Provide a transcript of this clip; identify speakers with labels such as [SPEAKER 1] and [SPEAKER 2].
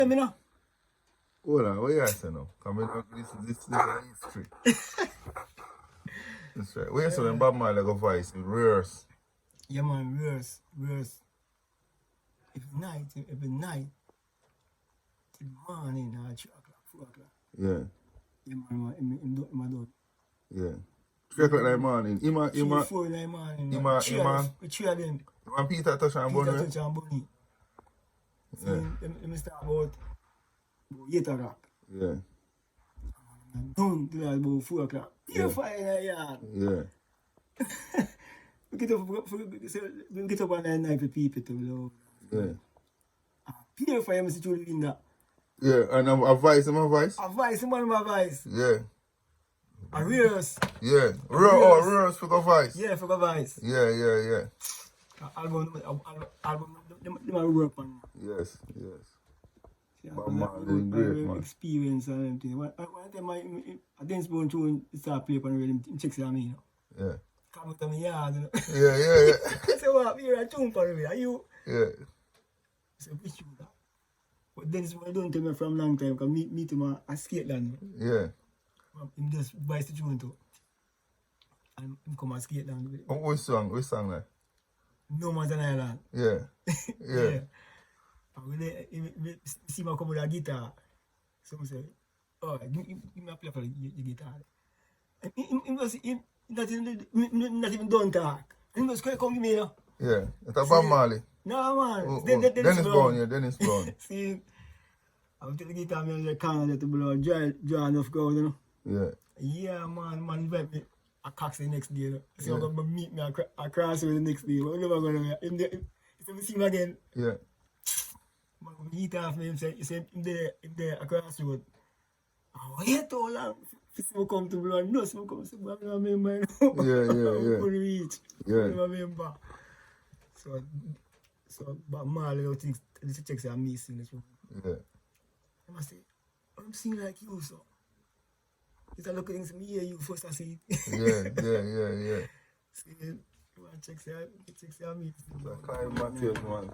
[SPEAKER 1] Let me know.
[SPEAKER 2] Hold on, what you say now? Come this is history. That's right. What you say when Bob Marley go voice? Rehearse.
[SPEAKER 1] Yeah, man, rehearse. Every night, till morning, 3 o'clock, 4 o'clock.
[SPEAKER 2] Yeah.
[SPEAKER 1] Yeah, man, I'm done.
[SPEAKER 2] Yeah. 3 o'clock in the morning.
[SPEAKER 1] 3, 4 in the morning. Three of them.
[SPEAKER 2] Peter touch and Bunny.
[SPEAKER 1] Peter touch and Bunny. So let me start about 8 o'clock.
[SPEAKER 2] Yeah.
[SPEAKER 1] I'm done till about 4 o'clock. You're fine in the yard.
[SPEAKER 2] Yeah.
[SPEAKER 1] We get up on the night for people to blow.
[SPEAKER 2] Yeah.
[SPEAKER 1] Pure fire, Mr. Julie in that.
[SPEAKER 2] Yeah, and a voice, my voice?
[SPEAKER 1] A voice, man, my voice.
[SPEAKER 2] Yeah.
[SPEAKER 1] A rehearse.
[SPEAKER 2] Yeah. Rehearse for the voice.
[SPEAKER 1] Yeah, for the voice.
[SPEAKER 2] Yeah.
[SPEAKER 1] Album, they might work on.
[SPEAKER 2] Yes.
[SPEAKER 1] Yeah,
[SPEAKER 2] But man, great, man.
[SPEAKER 1] Experience and everything. One time I dance bone tune start play on the rhythm, checks on me, you know.
[SPEAKER 2] Yeah.
[SPEAKER 1] Come to me yard, you know.
[SPEAKER 2] Yeah.
[SPEAKER 1] I say, what, you're a tune for me, are you?
[SPEAKER 2] Yeah.
[SPEAKER 1] I say, which tune that? But then I don't tell me from long time, because me to my a skate land.
[SPEAKER 2] Yeah.
[SPEAKER 1] Him just buy the tune too. And him come and skate down with it.
[SPEAKER 2] Which song that?
[SPEAKER 1] No Man's an Island.
[SPEAKER 2] Yeah.
[SPEAKER 1] And when they see me come with a guitar, so I say, oh, give me a play for the guitar. And him not even done talk. He just come give me, you know.
[SPEAKER 2] Yeah. It's a Bob Marley.
[SPEAKER 1] No, man.
[SPEAKER 2] Dennis Brown. Dennis Brown.
[SPEAKER 1] See, I'm telling the guitar, man, I can't let the blow dry enough go, you know.
[SPEAKER 2] Yeah.
[SPEAKER 1] Yeah, man, invite me. I catch the next day, you know. So I'm going to meet me across the next day. But I'm never going to meet him. If see him again.
[SPEAKER 2] Yeah.
[SPEAKER 1] Man, when he off me, he said, him there across the road. I wait too long. If someone come to blow, no, someone come to blow, I remember.
[SPEAKER 2] Yeah.
[SPEAKER 1] I couldn't reach.
[SPEAKER 2] Yeah.
[SPEAKER 1] I remember. So, but Marley, I think, the checks are missing.
[SPEAKER 2] Yeah.
[SPEAKER 1] I must say, I'm singing like you, so. It's a look at things, me hear you first, I see it.
[SPEAKER 2] Yeah.
[SPEAKER 1] See, you want to check, me.
[SPEAKER 2] Clive Matthews, man.